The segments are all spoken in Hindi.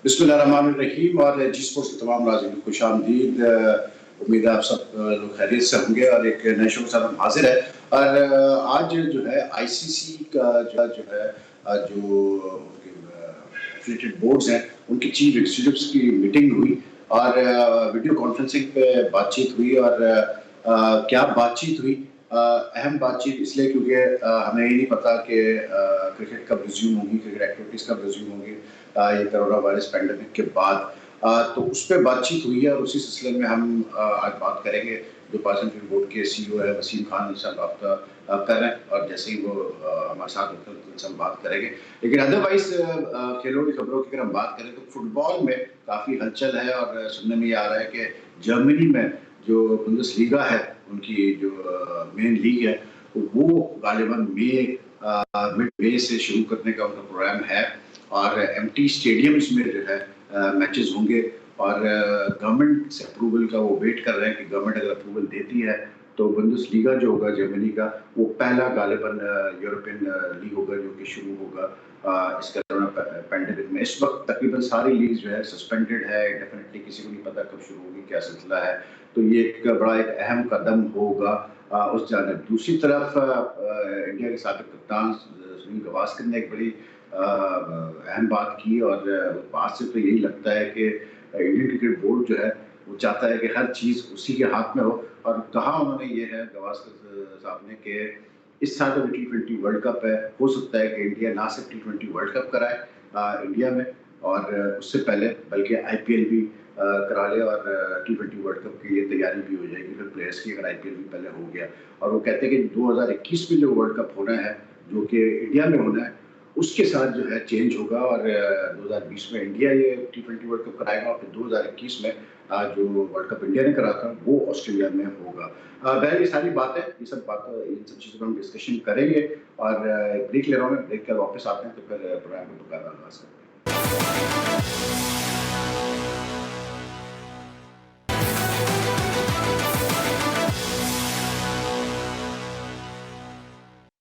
बिस्मिल्लाहिर्रहमानिर्रहीम और जी स्पोर्ट्स के तमाम नाज़रीन को खुशामदीद। उम्मीद है आप सब लोग खैरियत से होंगे और एक नए शो के साथ हम हाजिर है। और आज जो है आईसीसी का जो है जो उनके एफिलिएटेड बोर्ड्स हैं उनकी चीफ एग्जीक्यूटिव्स की मीटिंग हुई और वीडियो कॉन्फ्रेंसिंग पे बातचीत हुई और क्या बातचीत हुई। अहम बातचीत इसलिए क्योंकि हमें ये नहीं पता कि क्रिकेट कब रिज्यूम होगी, क्रिकेट एक्टिविटीज़ कब रिज्यूम होंगी ये कोरोना वायरस पैंडेमिक के बाद। तो उस पर बातचीत हुई है और उसी सिलसिले में हम आज बात करेंगे। जो पाकिस्तान क्रिकेट बोर्ड के सीईओ है वसीम खान साहब रब्ता कर रहे हैं और जैसे ही वो हमारे साथ होते हैं तो उनसे हम बात करेंगे। लेकिन अदरवाइज खेलों की खबरों की अगर हम बात करें तो फुटबॉल में काफ़ी हलचल है और सुनने में ये आ रहा है कि जर्मनी में जो बुंदेसलीगा है, उनकी जो मेन लीग है, वो गालिबन मिड मई से शुरू करने का उनका प्रोग्राम है और एम्प्टी स्टेडियम्स में जो है मैचेस होंगे और गवर्नमेंट से अप्रूवल का वो वेट कर रहे हैं कि गवर्नमेंट अगर अप्रूवल देती है तो बुंदेसलीगा जो होगा जर्मनी का वो पहला गालिबन यूरोपियन लीग होगा जो कि शुरू होगा इस कोरोना पैंडेमिक में। इस वक्त तकरीबन सारी लीग जो है सस्पेंडेड है, डेफिनेटली किसी को नहीं पता कब शुरू होगी, क्या सिलसिला है। तो ये एक बड़ा एक अहम कदम होगा उस जानिब। दूसरी तरफ इंडिया के साबिक कप्तान सुनील गावस्कर ने एक बड़ी अहम बात की और बात से तो यही लगता है कि इंडियन क्रिकेट बोर्ड जो है वो चाहता है कि हर चीज़ उसी के हाथ में हो। और कहा उन्होंने ये है गावस्कर साहब ने कि इस साल जो T20 वर्ल्ड कप है, हो सकता है कि इंडिया ना सिर्फ T20 वर्ल्ड कप कराए इंडिया में और उससे पहले बल्कि IPL भी करा ले और T20 वर्ल्ड कप के लिए तैयारी भी हो जाएगी फिर प्लेयर्स की, अगर IPL भी पहले हो गया। और वो कहते हैं कि 2021 में जो वर्ल्ड कप होना है जो कि इंडिया में होना है उसके साथ जो है चेंज होगा और 2020 में इंडिया ये T20 वर्ल्ड कप कराएगा और फिर 2021 में जो वर्ल्ड कप इंडिया ने करा था वो ऑस्ट्रेलिया में होगा। बहर ये सारी बातें, ये सब बातें, इन सब चीज़ों पर हम डिस्कशन करेंगे और ब्रेक ले रहा हूँ मैं, ब्रेक कर वापस आते हैं तो फिर प्रोग्राम को बकायदा आगाज करते हैं।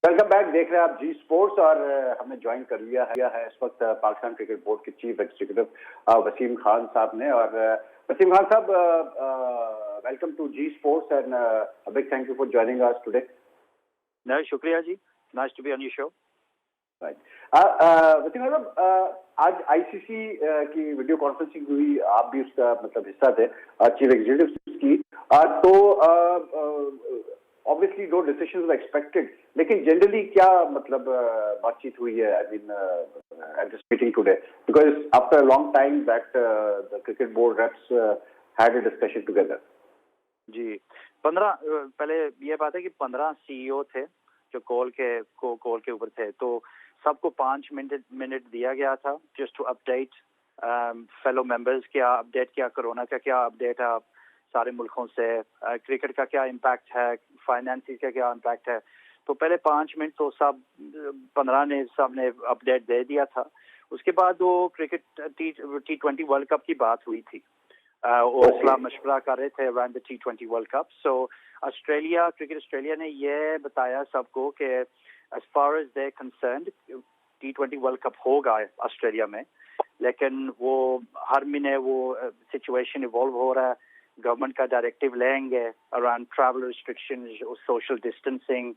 Welcome back. देख रहे हैं आप जी स्पोर्ट्स और हमने ज्वाइन कर लिया है इस वक्त पाकिस्तान क्रिकेट बोर्ड के चीफ एग्जीक्यूटिव वसीम खान साहब ने। और वसीम खान साहब, welcome to Zee sports and big thank you for joining us today. No, शुक्रिया जी, nice to be on your show. Right, Wasim Khan साहब, आज आईसीसी की वीडियो कॉन्फ्रेंसिंग हुई, आप भी उसका मतलब हिस्सा थे चीफ एग्जीक्यूटिव की। तो obviously no decisions were expected, लेकिन generally क्या मतलब बातचीत हुई है, I mean at this meeting today, because after a long time that the cricket board reps had a discussion together. जी, 15 पहले ये बात है कि 15 सीईओ थे जो कॉल के ऊपर थे, तो सबको 5 मिनट दिया गया था just to update fellow members, क्या अपडेट, क्या कोरोना का क्या अपडेट है सारे मुल्कों से, क्रिकेट का क्या इम्पैक्ट है, फाइनेंसिस का क्या इम्पैक्ट है। तो पहले 5 मिनट तो सब 15 ने सबने अपडेट दे दिया था। उसके बाद वो क्रिकेट T20 वर्ल्ड कप की बात हुई थी और सलाह मशवरा कर रहे थे around the T20 world cup. So cricket Australia ने ये बताया सबको कि as far as they concerned T20 world cup होगा ऑस्ट्रेलिया में, लेकिन वो हर महीने वो सिचुएशन इवॉल्व हो रहा है। गवर्नमेंट का डायरेक्टिव लेंगे अराउंड ट्रैवल रिस्ट्रिक्शंस और सोशल डिस्टेंसिंग,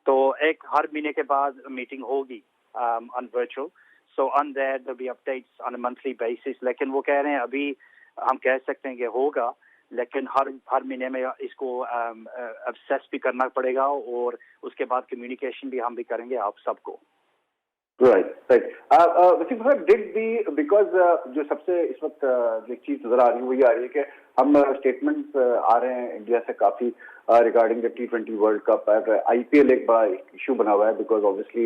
तो एक हर महीने के बाद मीटिंग होगी on virtual. So on there there be updates on a monthly basis. लेकिन वो कह रहे हैं अभी हम कह सकते हैं कि होगा, लेकिन हर महीने में इसको असेस भी करना पड़ेगा और उसके बाद कम्युनिकेशन भी हम भी करेंगे आप सबको। राइट। वसीम साहब, बिकॉज जो सबसे इस वक्त जो चीज नजर आ रही है वो ये आ रही है कि हम स्टेटमेंट्स आ रहे हैं इंडिया से काफी regarding the T20 world cup. IPL एक बड़ा इशू बना हुआ है because obviously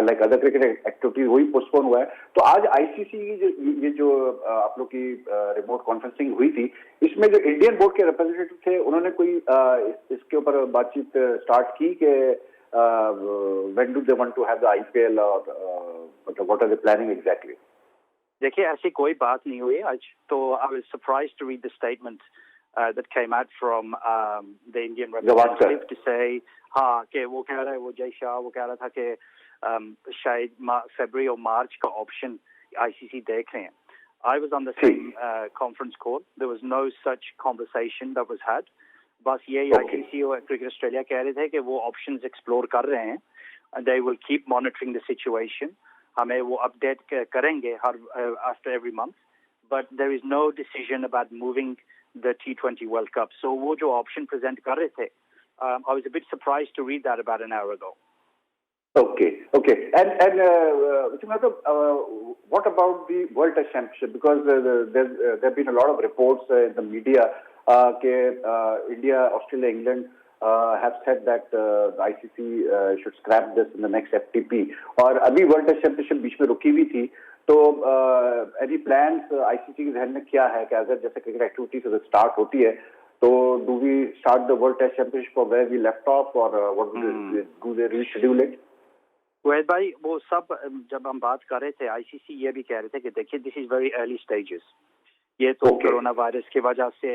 like other cricket activities वही पोस्टपोन हुआ है। तो आज आईसीसी ये जो आप लोग की रिमोट कॉन्फ्रेंसिंग हुई थी, इसमें जो इंडियन बोर्ड के रिप्रेजेंटेटिव थे उन्होंने कोई इसके ऊपर बातचीत स्टार्ट की कि when do they want to have the IPL or what are they planning exactly? देखिए, ऐसी कोई बात नहीं हुई आज। तो I was surprised to read the statement that came out from the Indian representative to say हाँ कि वो कह रहा है, वो जय शाह वो कह रहा था कि शायद फरवरी और मार्च का ऑप्शन आईसीसी देख रहे हैं। I was on the same conference call. There was no such conversation that was had. बस यही ICC और क्रिकेट ऑस्ट्रेलिया कह रहे थे कि वो ऑप्शंस एक्सप्लोर कर रहे हैं. They will keep monitoring the situation. हमें वो अपडेट करेंगे after every month. But there is no decision about moving the T20 World Cup. So वो जो option present कर रहे थे, I was a bit surprised to read that about an hour ago. Okay. And what about the World Test Championship? Because there have been a lot of reports in the media that India, Australia, England have said that the ICC should scrap this in the next FTP. और अभी World Test Championship बीच में रुकी हुई थी. तो any plans ICC के जहन में क्या है कि अगर जैसे क्रिकेट एक्टिविटी से स्टार्ट होती है तो do we start the World Test Championship from where we left off or what do they reschedule it? वेद भाई वो सब जब हम बात कर रहे थे आईसीसी ये भी कह रहे थे कि देखिए this is very early stages. ये तो कोरोना वायरस की वजह से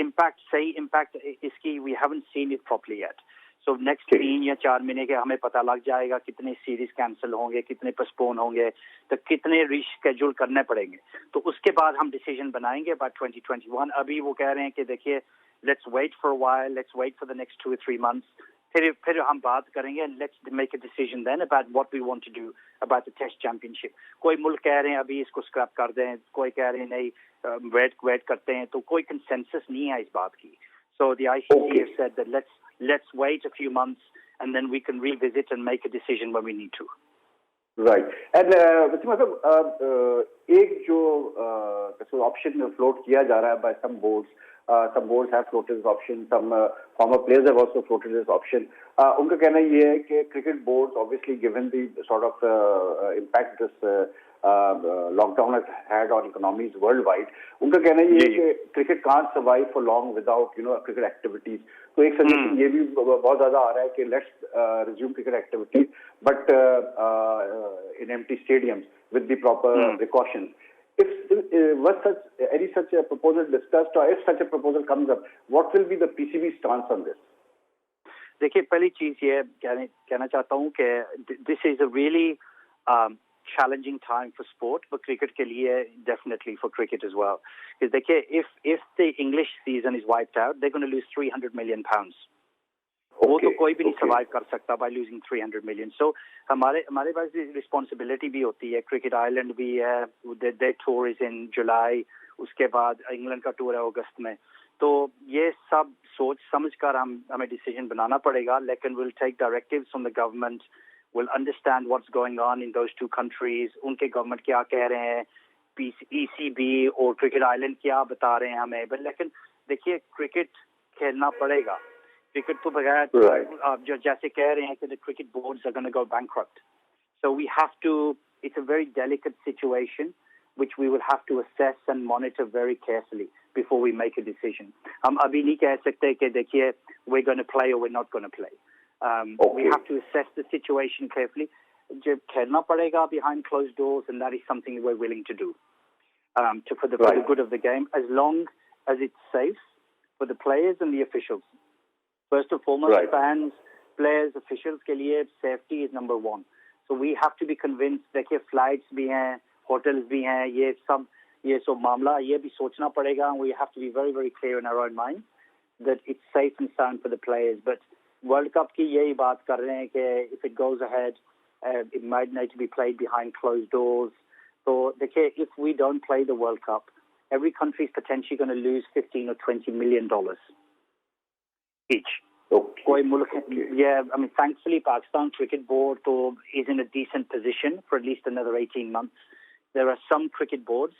इम्पैक्ट इसकी we haven't seen it properly yet. So next 3 या 4 महीने के हमें पता लग जाएगा कितने सीरीज कैंसिल होंगे, कितने पोस्टपोन होंगे, तो कितने रीशेड्यूल करने पड़ेंगे. तो उसके बाद हम डिसीजन बनाएंगे अबाउट 2021. अभी वो कह रहे हैं कि देखिए let's wait for a while, let's wait for the next 2 or 3 months. फिर हम बात करेंगे let's make a decision then about what we want to do about the test championship. कोई मुल्क कह रहे हैं अभी इसको स्क्रैप कर दें, कोई कह रहे हैं नहीं वेट करते हैं. तो कोई कंसेंसस नहीं है इस बात की. So the ICC has said that let's wait a few months and then we can revisit and make a decision when we need to. Right. And एक जो option float किया जा रहा है by some boards have floated this option, some former players have also floated this option. उनका कहना ये है कि cricket boards, obviously given the sort of impact this lockdown has had on economies worldwide, उनका कहना ये है कि cricket can't survive for long without cricket activities. तो एक सजेशन ये भी बहुत ज्यादा आ रहा है कि let's resume cricket activities but in empty stadiums with the proper precautions. If was any such a proposal discussed, or if such a proposal comes up, what will be the PCB stance on this? देखिए पहली चीज ये कहना चाहता हूँ कि this is a really challenging time for sport, but cricket के लिए definitely for cricket as well. Because देखिए if the English season is wiped out, they're going to lose 300 million pounds. वो तो कोई भी नहीं सर्वाइव कर सकता by losing 300 million. So हमारे पास रिस्पॉन्सिबिलिटी भी होती है. क्रिकेट आइलैंड भी है, their tour is in July, उसके बाद इंग्लैंड का टूर है अगस्त में. तो ये सब सोच समझ कर हमें डिसीजन बनाना पड़ेगा. लेकिन we'll take directives from the government, we'll understand what's going on in those two countries. उनके गवर्नमेंट क्या कह रहे हैं, ECB और क्रिकेट आइलैंड क्या बता रहे हैं हमें. बट लेकिन देखिए क्रिकेट खेलना पड़ेगा. क्रिकेट तो बगैर आप जो जैसे कह रहे हैं कि the cricket boards are going to go bankrupt. So we have to, it's a very delicate situation which we will have to assess and monitor very carefully before we make a decision. हम अभी नहीं कह सकते कि देखिए we're going to play or we're not going to play. We have to assess the situation carefully. जब खेलना पड़ेगा behind closed doors, and that is something we're willing to do for the good of the game, as long as it's safe for the players and the officials. First and foremost, fans, players, officials के लिए safety is number one. So we have to be convinced. देखिए flights भी हैं, hotels भी हैं, ये सब मामला ये भी सोचना पड़ेगा. We have to be very very clear in our own minds that it's safe and sound for the players. But World Cup की यही बात कर रहे हैं कि if it goes ahead, it might need to be played behind closed doors. So देखिए if we don't play the World Cup, every country is potentially going to lose $15 or $20 million each. कोई मुल्क I mean thankfully Pakistan Cricket Board is in a decent position for at least another 18 months. There are some cricket boards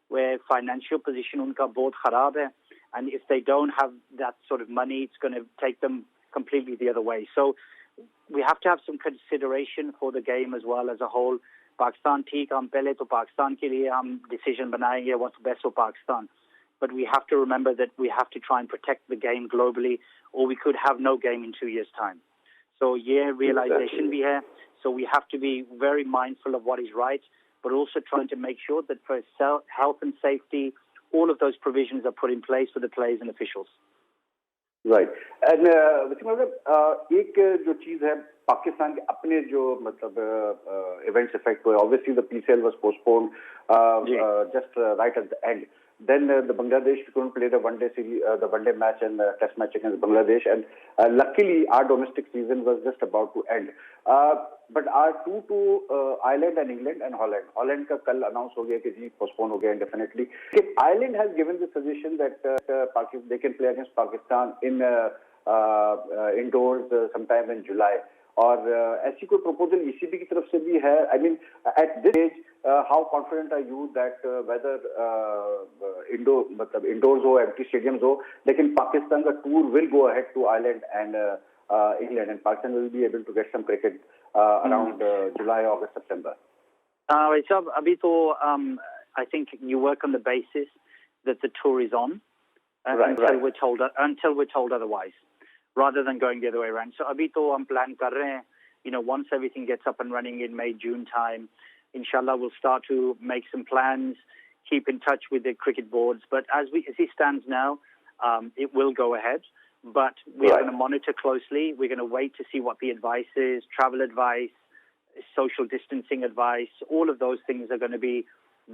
where financial position उनका बहुत खराब है, and if they don't have that sort of money, it's going to take them completely the other way. So we have to have some consideration for the game as well as a whole. Pakistan ठीक, हम पहले तो पाकिस्तान के लिए हम decision बनाएंगे what's best for Pakistan. But we have to remember that we have to try and protect the game globally, or we could have no game in 2 years' time. So realization bhi hai. So we have to be very mindful of what is right, but also trying to make sure that for health and safety, all of those provisions are put in place for the players and officials. Right and एक जो चीज है पाकिस्तान के अपने जो मतलब इवेंट्स इफेक्ट हुए obviously the PCL was postponed just right at the end then the Bangladesh couldn't play the one day match and test match against Bangladesh and luckily our domestic season was just about to end but our tour to Ireland and England and Holland का कल announce हो गया कि जी postpone हो गया indefinitely. Ireland has given the suggestion that they can play against Pakistan in indoors sometime in July. और ऐसी कोई proposal ECB की तरफ से भी है. I mean at this stage how confident are you that whether indoors हो empty stadiums हो लेकिन पाकिस्तान का tour will go ahead to Ireland and England and Pakistan will be able to get some cricket around July, August, September. अभी तो I think you work on the basis that the tour is on until we're told otherwise, rather than going the other way around. So अभी तो हम plan कर रहे हैं, you know, once everything gets up and running in May, June time, inshallah we'll start to make some plans, keep in touch with the cricket boards. But as it stands now, it will go ahead. But we're going to monitor closely. We're going to wait to see what the advice is, travel advice, social distancing advice. All of those things are going to be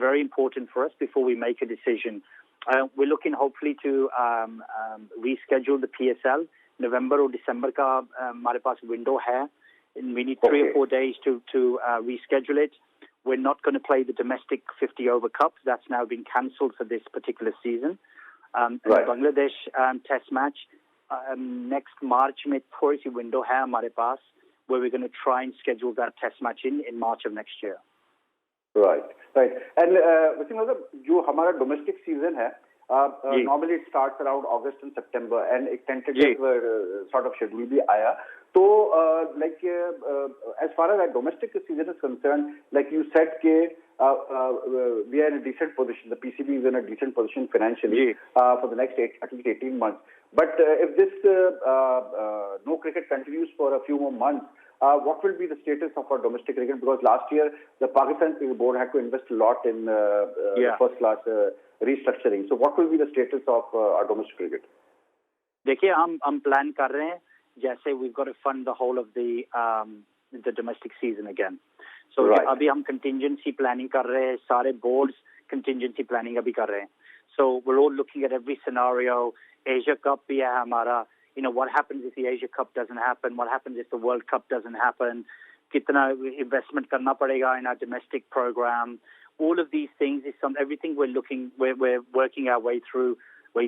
very important for us before we make a decision. We're looking hopefully to reschedule the PSL. November or December का हमारे पास window है. We need 3 or 4 days to reschedule it. We're not going to play the domestic 50 over cup. That's now been cancelled for this particular season. The Bangladesh test match next March में थोड़ी सी window है हमारे पास where we're going to try and schedule that test match in March of next year. Right. And जो हमारा domestic season है, normally it starts around August and September, and एक tentative sort of schedule भी आया. So, as far as our domestic season is concerned, like you said, we are in a decent position. The PCB is in a decent position financially for the next at least 18 months. But if this no cricket continues for a few more months, what will be the status of our domestic cricket? Because last year the Pakistan Cricket Board had to invest a lot in first class restructuring. So what will be the status of our domestic cricket? देखिए हम plan कर रहे हैं जैसे we've got to fund the whole of the domestic season again. So अभी हम contingency planning कर रहे हैं, सारे boards contingency planning अभी कर रहे हैं. So we're all looking at every scenario. Asia Cup भी है हमारा. You know, what happens if the Asia Cup doesn't happen? What happens if the World Cup doesn't happen? कितना investment करना पड़ेगा in our domestic program? All of these things is everything we're working our way through. But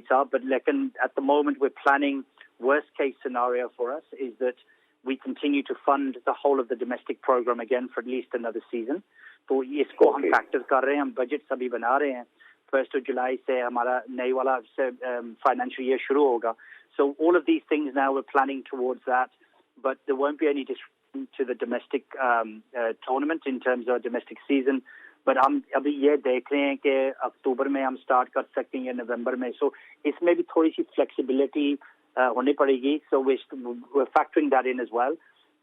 at the moment we're planning worst case scenario for us is that we continue to fund the whole of the domestic program again for at least another season. तो इसको हम factor कर रहे हैं, हम budget सभी बना रहे हैं. 1st of July से हमारा नई वाला financial year शुरू होगा. So all of these things now we're planning towards that, but there won't be any disruption to the domestic tournament in terms of domestic season. But हम अभी ये देख रहे हैं कि अक्टूबर में हम start कर सकते हैं या नवंबर में. So इसमें भी थोड़ी सी flexibility होनी पड़ेगी. So we're factoring that in as well,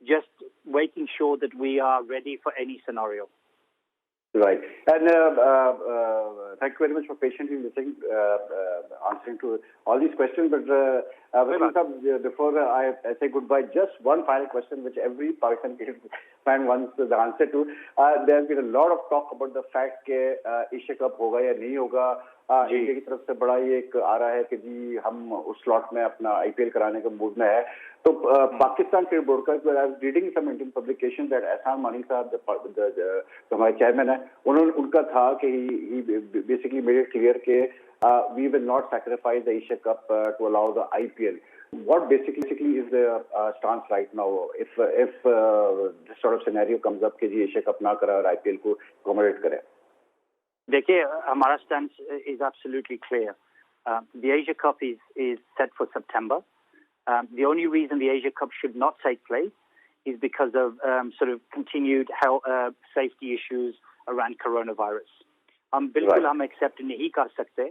just making sure that we are ready for any scenario. Right. And thank you very much for patiently listening, answering to all these questions. But before I say goodbye, just one final question which every Pakistan fan wants the answer to. There has been a lot of talk about the fact that Asia Cup होगा या नहीं होगा. इंडिया की तरफ से बड़ा ये एक आ रहा है कि जी हम उस स्लॉट में अपना आईपीएल कराने के मूड में है. तो पाकिस्तान क्रिकेट बोर्ड का I was reading some Indian publication that Ehsan Mani साहब जो हमारे चेयरमैन है उनका था कि he basically made it clear कि we will not sacrifice the Asia cup to allow the IPL. What basically is the stance right now if this sort of scenario comes up कि जी एशिया कप ना करा और आईपीएल को accommodate करे? देखिए हमारा stance is absolutely clear. The Asia Cup is set for September. The only reason the Asia Cup should not take place is because of sort of continued health safety issues around coronavirus. बिल्कुल हम accept नहीं कर सकते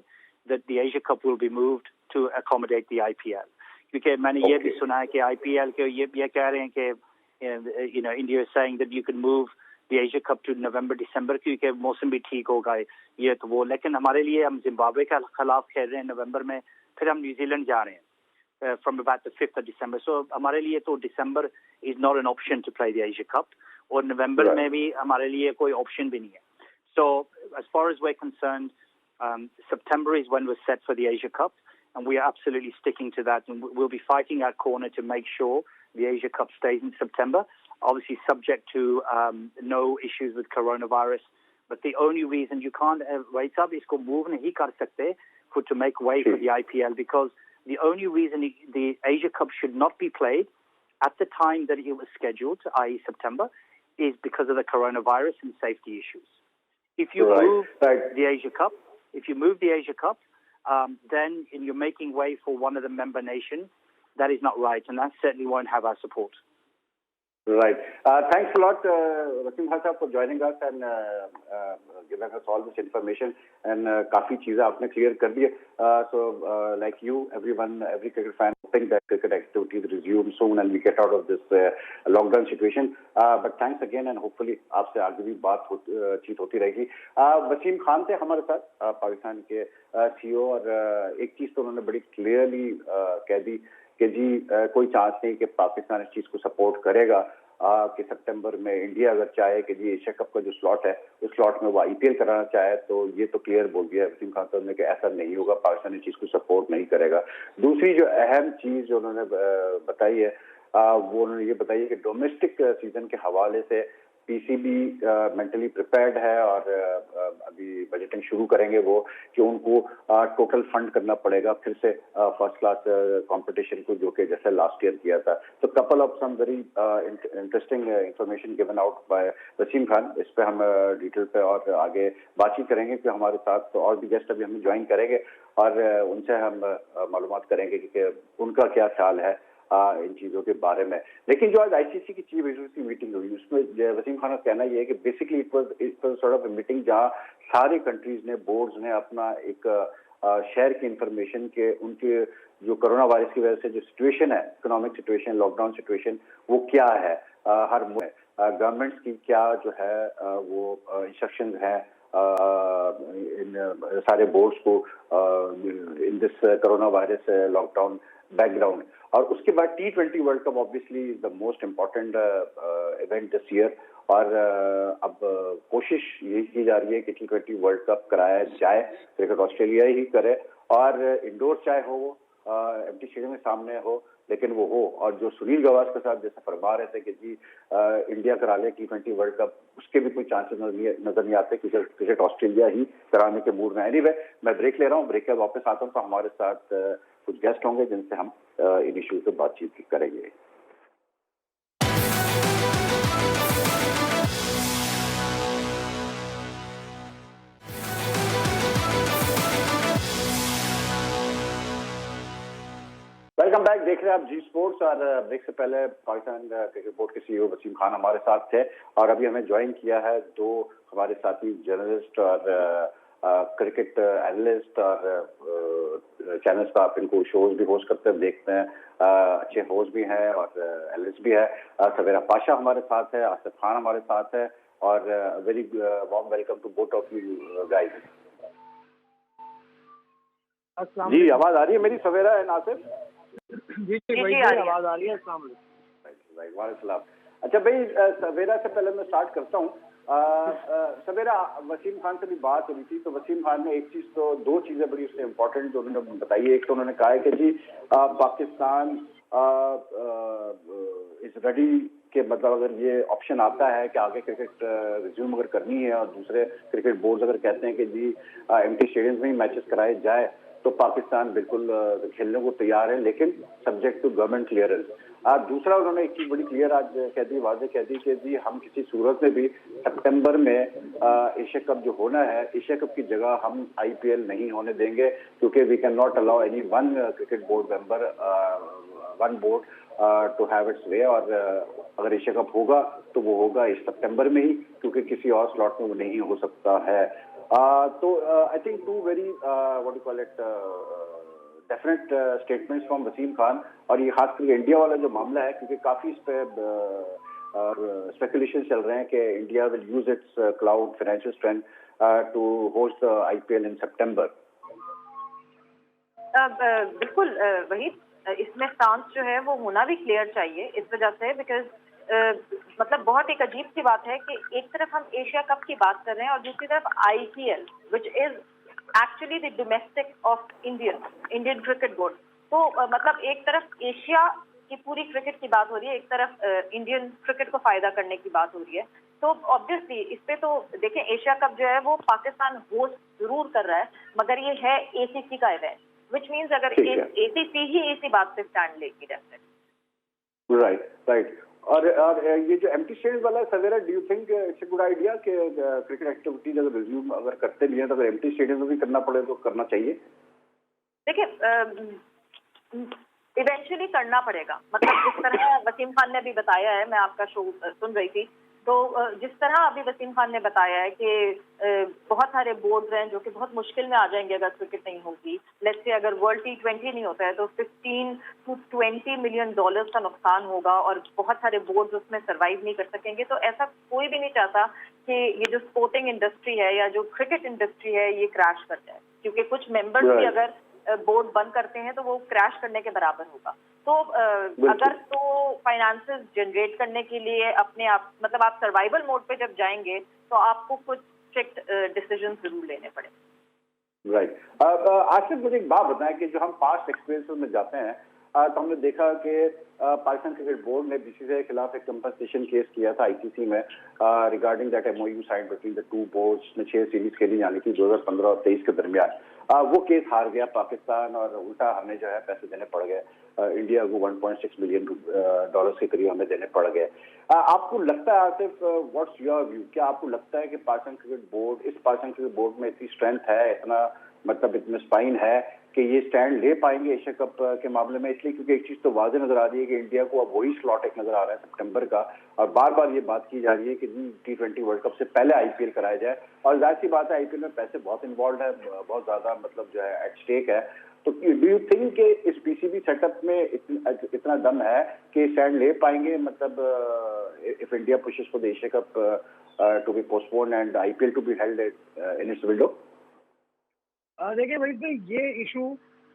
that the Asia Cup will be moved to accommodate the IPL. क्योंकि मैंने ये भी सुना है कि IPL के ये कह रहे हैं कि you know India is saying that you can move the Asia Cup to November December क्योंकि मौसम भी ठीक होगा ये तो वो. लेकिन हमारे लिए हम जिम्बाब्वे के खिलाफ खेल रहे हैं नवंबर में, फिर हम न्यूजीलैंड जा रहे हैं. from about the 5th of December. So हमारे लिए तो December is not an option to play the Asia Cup, और November Right. में भी हमारे लिए कोई option भी नहीं है. So as far as we're concerned, September is when we're set for the Asia Cup, and we are absolutely sticking to that, and we'll be fighting our corner to make sure the Asia Cup stays in September, obviously subject to no issues with coronavirus. But the only reason you can't wait up is को move नहीं कर सकते to make way for the IPL, because the only reason the Asia Cup should not be played at the time that it was scheduled, i.e. September, is because of the coronavirus and safety issues. If you move the Asia Cup, then you're making way for one of the member nations. That is not right, and that certainly won't have our support. Right. Thanks a lot, Wasim Khan sahab, for joining us and giving us all this information. And काफी चीजें आपने clear कर दी. So, like you, everyone, every cricket fan, hoping that cricket activities resume soon and we get out of this lockdown situation. But thanks again, and hopefully आपसे आगे भी बातचीत होती रहेगी. वसीम खान थे हमारे साथ, पाकिस्तान के CEO, और एक चीज तो उन्होंने बड़ी clearly कह दी कि जी कोई चांस नहीं कि पाकिस्तान इस चीज को सपोर्ट करेगा कि सितंबर में इंडिया अगर चाहे कि जी एशिया कप का जो स्लॉट है उस स्लॉट में वो आईपीएल कराना चाहे, तो ये तो क्लियर बोल दिया है वसीम खान साहब ने कि ऐसा नहीं होगा, पाकिस्तान इस चीज को सपोर्ट नहीं करेगा. दूसरी जो अहम चीज जो उन्होंने बताई है वो उन्होंने ये बताई है कि डोमेस्टिक सीजन के हवाले से पीसीबी मेंटली प्रिपेयर्ड है, और अभी बजटिंग शुरू करेंगे वो कि उनको टोटल फंड करना पड़ेगा फिर से फर्स्ट क्लास कंपटीशन को, जो कि जैसे लास्ट ईयर किया था. तो couple of some very interesting information given out by Wasim Khan. इस पे हम डिटेल पे और आगे बातचीत करेंगे कि हमारे साथ तो और भी गेस्ट अभी हमें ज्वाइन करेंगे और उनसे हम मालूमात करेंगे कि उनका क्या ख्याल है इन चीजों के बारे में. लेकिन जो आज आईसीसी की चीफ एग्जीक्यूटिव मीटिंग हुई उसमें वसीम खान का कहना यह है कि basically it was sort of meeting जहां सारे कंट्रीज ने, बोर्ड्स ने अपना एक शेयर की इंफॉर्मेशन के उनके जो कोरोना वायरस की वजह से जो सिचुएशन है, इकोनॉमिक सिचुएशन, लॉकडाउन सिचुएशन, वो क्या है, हर गवर्नमेंट्स की क्या जो है वो इंस्ट्रक्शंस हैं इन सारे बोर्ड्स को in this corona virus lockdown background. और उसके बाद T20 world cup obviously is the most important event this year, और अब कोशिश यही की जा रही है कि T20 वर्ल्ड कप कराया जाए, क्रिकेट ऑस्ट्रेलिया ही करे, और इंडोर चाहे हो वो एम्प्टी स्टेडियम में सामने हो, लेकिन वो हो. और जो सुनील गावस्कर साहब जैसे फरमा रहे थे कि जी इंडिया करा ले T20 वर्ल्ड कप, उसके भी कोई चांसेस नजर नहीं आते, क्रिकेट ऑस्ट्रेलिया ही कराने के मूड में. एनीवे, मैं ब्रेक ले रहा हूँ, ब्रेक के बाद वापस आता हूँ तो हमारे साथ कुछ गेस्ट होंगे जिनसे हम इन इश्यूज पे बातचीत करेंगे. Welcome back. देख रहे हैं आप जी स्पोर्ट्स, और ब्रेक से पहले पाकिस्तान क्रिकेट बोर्ड के सीईओ वसीम खान हमारे साथ थे, और अभी हमें ज्वाइन किया है दो हमारे साथी जर्नलिस्ट और क्रिकेट एनालिस्ट, और चैनल्स पर आप इनको शोज भी होस्ट करते हैं, देखते हैं, अच्छे होस्ट भी हैं और एनालिस्ट भी है. सवेरा पाशा हमारे साथ है, आसिफ खान हमारे साथ है, और very warm welcome to both of you guys. जी आवाज आ रही है मेरी सवेरा एंड आसिफ? जी आवाज आ रही है. अस्सलाम वालेकुम. अच्छा भाई, सवेरा से पहले मैं स्टार्ट करता हूँ. सवेरा, वसीम खान से भी बात हो रही थी, तो वसीम खान ने एक चीज तो दो चीजें बड़ी उससे इम्पोर्टेंट जो उन्होंने बताई है. एक तो उन्होंने कहा है कि जी पाकिस्तान इज रेडी के मतलब अगर ये ऑप्शन आता है कि आगे क्रिकेट रिज्यूम अगर करनी है और दूसरे क्रिकेट बोर्ड अगर कहते हैं कि जी एम्प्टी स्टेडियम्स में ही मैचेस कराए जाए, तो पाकिस्तान बिल्कुल खेलने को तैयार है, लेकिन सब्जेक्ट टू गवर्नमेंट क्लियरेंस. दूसरा उन्होंने एक चीज बड़ी क्लियर आज कह दी, वाजे कह दी कि जी हम किसी सूरत में भी सितंबर में एशिया कप जो होना है, एशिया कप की जगह हम आईपीएल नहीं होने देंगे, क्योंकि we can not allow any one cricket board member, one board to have its way. और अगर एशिया कप होगा तो वो होगा इस सितंबर में ही, क्योंकि किसी और स्लॉट में वो नहीं हो सकता है. तो I think two very what you call it definite statements from Wasim Khan. और ये खास करके इंडिया वाला जो मामला है, क्योंकि काफी इस पे स्पेकुलेशन चल रहे हैं कि India will use its clout financial strength to host the IPL in सितंबर. बिल्कुल वही इसमें स्टांस जो है वो होना भी क्लियर चाहिए इस वजह से, बिकॉज मतलब बहुत एक अजीब सी बात है कि एक तरफ हम एशिया कप की बात कर रहे हैं और दूसरी तरफ IPL which is actually the domestic of Indian cricket board. तो मतलब एक तरफ एशिया की पूरी क्रिकेट की बात हो रही है, एक तरफ इंडियन क्रिकेट को फायदा करने की बात हो रही है। तो ऑब्वियसली इस पे तो देखें, एशिया कप जो है वो पाकिस्तान होस्ट जरूर कर रहा है, मगर ये है ACC का इवेंट, विच मीन्स अगर ACC ही इसी बात पे स्टैंड लेगी रहते हैं। राइट। और ये जो एम्प्टी स्टेडियम वाला Sawera, do you think it's a good idea कि क्रिकेट एक्टिविटीज अगर रिज्यूम अगर करते भी हैं तो अगर एम्प्टी स्टेडियम में भी करना पड़े तो करना चाहिए? देखिए, इवेंचुअली करना पड़ेगा। मतलब जिस तरह वसीम खान ने अभी बताया है, मैं आपका शो सुन रही थी, तो जिस तरह अभी वसीम खान ने बताया है कि बहुत सारे बोर्ड हैं जो कि बहुत मुश्किल में आ जाएंगे अगर क्रिकेट नहीं होगी। लेट्स से अगर वर्ल्ड T20 नहीं होता है तो 15 to 20 मिलियन डॉलर्स का नुकसान होगा और बहुत सारे बोर्ड उसमें सर्वाइव नहीं कर सकेंगे। तो ऐसा कोई भी नहीं चाहता कि ये जो स्पोर्टिंग इंडस्ट्री है या जो क्रिकेट इंडस्ट्री है ये क्रैश कर जाए, क्योंकि कुछ मेंबर्स भी अगर बोर्ड बंद करते हैं तो वो क्रैश करने के बराबर होगा। तो अगर तो फाइनेंसेस जनरेट करने के लिए अपने आप, मतलब आप सर्वाइवल मोड पे जब जाएंगे तो आपको कुछ स्ट्रिक्ट डिसीजन जरूर लेने पड़े। राइट। आसिफ, मुझे एक बात बताएं कि जो हम पास्ट एक्सपीरियंसेस में जाते हैं तो हमने देखा कि पाकिस्तान क्रिकेट बोर्ड ने BCCI के खिलाफ एक कंपनसेशन केस किया था ICC में regarding that MOU sign between the two boards में 6 सीरीज खेली जानी थी 2015 और 23 के दरमियान। वो केस हार गया पाकिस्तान और उल्टा हमें जो है पैसे देने पड़ गए। इंडिया को 1.6 मिलियन डॉलर्स के करीब हमें देने पड़ गए। आपको लगता है आसिफ, व्हाट्स योर व्यू, क्या आपको लगता है कि पाकिस्तान क्रिकेट बोर्ड, इस पाकिस्तान क्रिकेट बोर्ड में इतनी स्ट्रेंथ है, इतना मतलब इतने स्पाइन है कि ये स्टैंड ले पाएंगे एशिया कप के मामले में? इसलिए क्योंकि एक चीज तो वाज़ेह नजर आ रही है कि इंडिया को अब वही स्लॉट एक नजर आ रहा है सितंबर का, और बार बार ये बात की जा रही है कि T20 वर्ल्ड कप से पहले IPL कराया जाए। और जाहिर सी बात है IPL में पैसे बहुत इन्वॉल्व है, बहुत ज्यादा मतलब जो है एट स्टेक है। तो डू यू थिंक कि इस PCB सेटअप में इतना दम है कि स्टैंड ले पाएंगे, मतलब if India pushes for the Asia cup to be postponed and IPL to be held in its window? देखिए भाई, ये इशू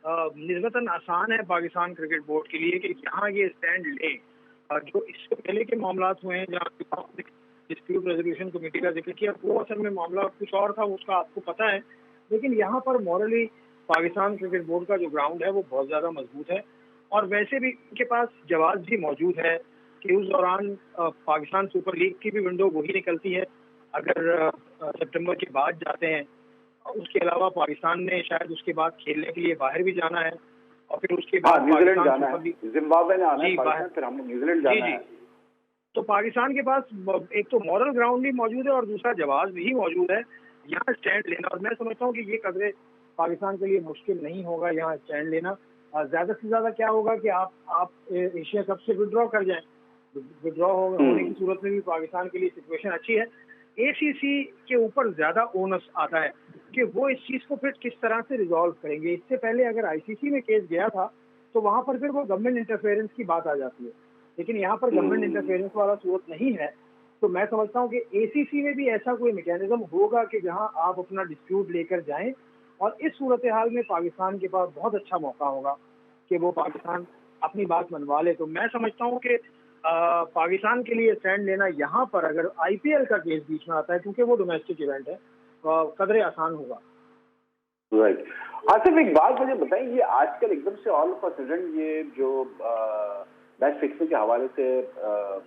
निस्बतन आसान है पाकिस्तान क्रिकेट बोर्ड के लिए कि जहाँ ये स्टैंड ले। जो इससे पहले के मामला हुए हैं जहाँ डिस्प्यूट रेजोल्यूशन कमेटी का जिक्र किया, वो असल में मामला कुछ और था, उसका आपको पता है। लेकिन यहाँ पर मॉरली पाकिस्तान क्रिकेट बोर्ड का जो ग्राउंड है वो बहुत ज़्यादा मजबूत है, और वैसे भी उनके पास जवाब भी मौजूद है कि उस दौरान पाकिस्तान सुपर लीग की भी विंडो वही निकलती है अगर सितंबर के बाद जाते हैं। उसके अलावा पाकिस्तान ने शायद उसके बाद खेलने के लिए बाहर भी जाना है, और फिर उसके बाद न्यूजीलैंड जाना है, जिम्बाब्वे ने आना है पाकिस्तान, फिर हमने न्यूजीलैंड जाना है। तो पाकिस्तान के पास एक तो मॉरल ग्राउंड भी मौजूद है और दूसरा जवाब भी मौजूद है यहाँ स्टैंड लेना। और मैं समझता हूँ कि ये कदरे पाकिस्तान के लिए मुश्किल नहीं होगा यहाँ स्टैंड लेना। ज्यादा से ज्यादा क्या होगा कि आप एशिया कप से विड्रॉ कर जाएं। विड्रॉ होने की सूरत में भी पाकिस्तान के लिए सिचुएशन अच्छी है। ACC के ऊपर ज्यादा ओनस आता है कि वो इस चीज को फिर किस तरह से रिजॉल्व करेंगे। इससे पहले अगर ICC में केस गया था तो वहां पर फिर वो गवर्नमेंट इंटरफेरेंस की बात आ जाती है, लेकिन यहाँ पर गवर्नमेंट इंटरफेरेंस वाला सूरत नहीं है। तो मैं समझता हूँ कि ACC में भी ऐसा कोई मैकेनिज्म होगा कि जहाँ आप अपना डिस्प्यूट लेकर जाएं, और इस सूरत हाल में पाकिस्तान के पास बहुत अच्छा मौका होगा कि वो पाकिस्तान अपनी बात मनवा ले। तो मैं समझता हूँ कि पाकिस्तान के लिए स्टैंड लेना यहाँ पर अगर IPL का केस बीच में आता है, क्योंकि वो डोमेस्टिक इवेंट है, कदरे आसान होगा। राइट। आसिफ, एक बात मुझे बताएं, ये आजकल एकदम से ऑल ऑफ अ सडन ये जो मैच फिक्सिंग के हवाले से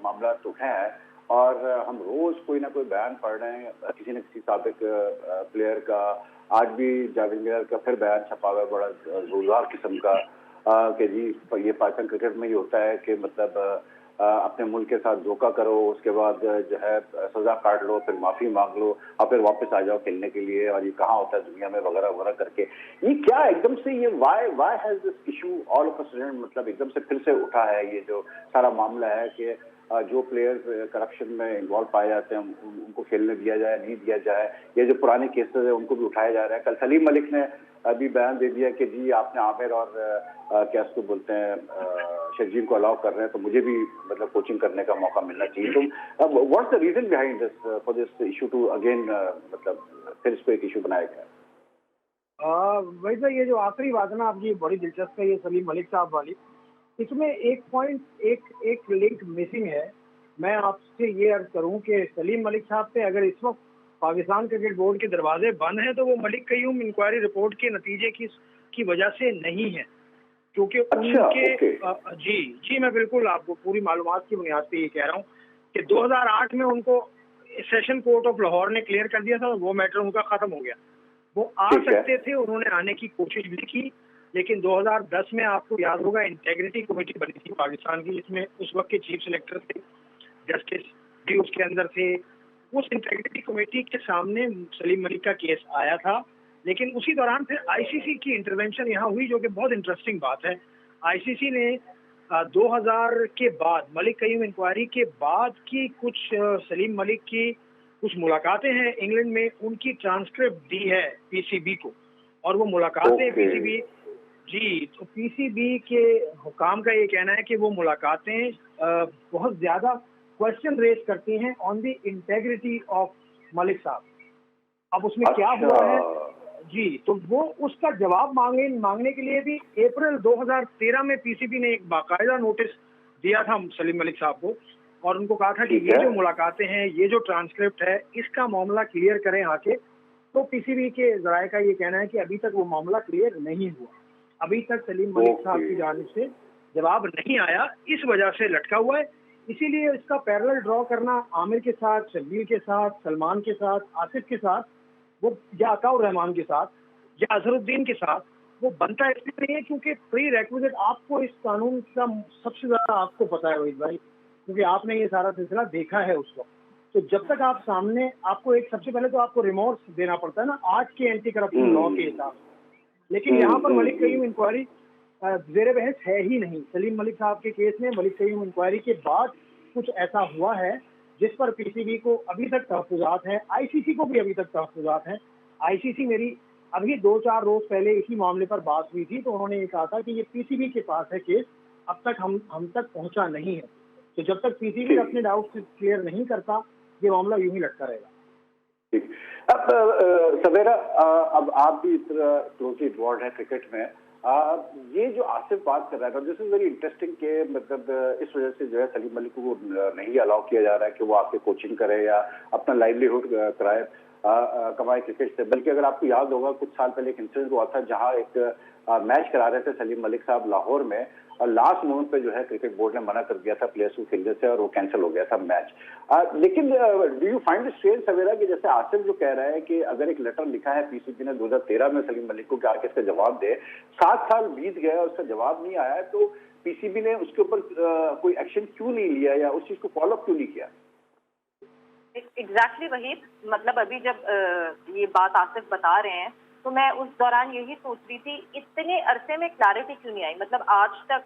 मामला उठे हैं, और हम रोज कोई ना कोई बयान पढ़ रहे हैं किसी न किसी साबिक प्लेयर का। आज भी जावेद मिर्जा का फिर बयान छपा हुआ है बड़ा जोरदार किस्म का कि जी ये पाकिस्तान क्रिकेट में ये होता है कि मतलब अपने मुल्क के साथ धोखा करो, उसके बाद जो है सजा काट लो, फिर माफी मांग लो और फिर वापस आ जाओ खेलने के लिए, और ये कहाँ होता है दुनिया में वगैरह वगैरह करके। ये क्या एकदम से ये why has this issue all of a sudden, मतलब एकदम से फिर से उठा है ये जो सारा मामला है कि जो प्लेयर्स करप्शन में इन्वॉल्व पाए जाते हैं उनको खेलने दिया जाए नहीं दिया जाए, ये जो पुराने केसेस है उनको भी उठाया जा रहा है। कल सलीम मलिक ने अभी बयान दे दिया कि जी आपने आमिर और क्या उसको बोलते हैं शर्जील को अलाउ कर रहे हैं, तो मुझे भी मतलब कोचिंग करने का मौका मिलना चाहिए। तो what's the reason behind this for this issue to again मतलब फिर इसको एक इशू बनाया गया? वैसे ये जो आखिरी बात है ना आपकी, बड़ी दिलचस्प है ये सलीम मलिक साहब वाली। इसमें एक पॉइंट एक लिंक मिसिंग है। मैं आपसे ये अर्ज करूं कि सलीम मलिक साहब पे अगर इस वक्त पाकिस्तान क्रिकेट बोर्ड के दरवाजे बंद हैं तो वो मलिक कयूम इंक्वायरी रिपोर्ट के नतीजे की वजह से नहीं है, क्योंकि उनके जी मैं बिल्कुल आपको पूरी मालूमात की बुनियाद पे ये कह रहा हूँ कि 2008 में उनको सेशन कोर्ट ऑफ लाहौर ने क्लियर कर दिया था, वो मैटर उनका खत्म हो गया। वो आ सकते थे, उन्होंने आने की कोशिश भी की, लेकिन 2010 में आपको याद होगा इंटेग्रिटी कमेटी बनी थी पाकिस्तान की, जिसमें उस वक्त के चीफ सेलेक्टर थे, जस्टिस भी उसके अंदर थे। उस इंटेग्रिटी कमेटी के सामने सलीम मलिक का केस आया था, लेकिन उसी दौरान फिर आईसीसी की इंटरवेंशन यहाँ हुई, जो कि बहुत इंटरेस्टिंग बात है। आईसीसी ने 2000 के बाद, मलिक कयूम इंक्वायरी के बाद की कुछ सलीम मलिक की कुछ मुलाकातें हैं इंग्लैंड में, उनकी ट्रांसक्रिप्ट दी है पीसीबी को, और वो मुलाकातें पीसीबी तो पीसीबी के हुकाम का ये कहना है कि वो मुलाकातें बहुत ज्यादा क्वेश्चन रेज करती हैं on the integrity of Malik साहब। अब उसमें क्या हुआ है जी, तो वो उसका जवाब मांगने के लिए भी अप्रैल 2013 में पीसीबी ने एक बाकायदा नोटिस दिया था सलीम मलिक साहब को, और उनको कहा था कि ये जो मुलाकातें हैं, ये जो ट्रांसक्रिप्ट है, इसका मामला क्लियर करें आके। तो पीसीबी के जराये का ये कहना है कि अभी तक वो मामला क्लियर नहीं हुआ, अभी तक सलीम मलिक साहब की जानिब से जवाब नहीं आया, इस वजह से लटका हुआ है। इसीलिए इसका पैरेलल ड्रॉ करना आमिर के साथ, शब्बीर के साथ, सलमान के साथ, आसिफ के साथ, वो या अताउर रहमान के साथ या अजहरुद्दीन के साथ, वो बनता इसलिए नहीं है क्योंकि प्री रेक्विजिट आपको इस कानून का सबसे ज्यादा आपको पता है वहीद भाई, क्योंकि आपने ये सारा सिलसिला देखा है उस वक्त। तो जब तक आप सामने, आपको एक सबसे पहले तो आपको रिमोर्स देना पड़ता है ना आज के एंटी करप्शन लॉ के हिसाब से, लेकिन यहाँ पर मलिक कयूम इंक्वायरी जेर बहस है ही नहीं। सलीम मलिक साहब के केस में मलिक कयूम इंक्वायरी के बाद कुछ ऐसा हुआ है जिस पर पीसीबी को अभी तक तहफ्फुज़ात हैं, आईसीसी को भी अभी तक तहफ्फुज़ात हैं। आईसीसी मेरी अभी 2-4 रोज पहले इसी मामले पर बात हुई थी, तो उन्होंने ये कहा था कि ये पीसीबी के पास है केस, अब तक हम तक पहुंचा नहीं है। तो जब तक पीसीबी अपने डाउट क्लियर नहीं करता, ये मामला यूं ही लटका रहेगा। ठीक। अब सवेरा, अब आप भी क्लोजली इन्वॉल्व है क्रिकेट में, ये जो आसिफ बात कर रहा था, दिस इज वेरी इंटरेस्टिंग के मतलब इस वजह से जो है सलीम मलिक को नहीं अलाउ किया जा रहा है कि वो आके कोचिंग करे या अपना लाइवलीहुड कराए, कमाए क्रिकेट से। बल्कि अगर आपको याद होगा कुछ साल पहले एक इंसिडेंट हुआ था जहां एक मैच करा रहे थे सलीम मलिक साहब लाहौर में, और लास्ट मोमेंट पे जो है क्रिकेट बोर्ड ने मना कर दिया था प्लेयर्स को खेलने से, और वो कैंसिल हो गया था मैच। लेकिन do you find it strange Sawera कि जैसे आसिफ जो कह रहा है कि अगर एक लेटर लिखा है पीसीबी ने 2013 में सलीम मलिक को कि आके इसका जवाब दे, 7 साल बीत गए और उसका जवाब नहीं आया, तो पीसीबी ने उसके ऊपर कोई एक्शन क्यों नहीं लिया या उस चीज को फॉलो अप क्यों नहीं किया? एग्जैक्टली वही, मतलब अभी जब ये बात आसिफ बता रहे हैं तो मैं उस दौरान यही सोच रही थी, इतने अरसे में क्लैरिटी क्यों नहीं आई। मतलब आज तक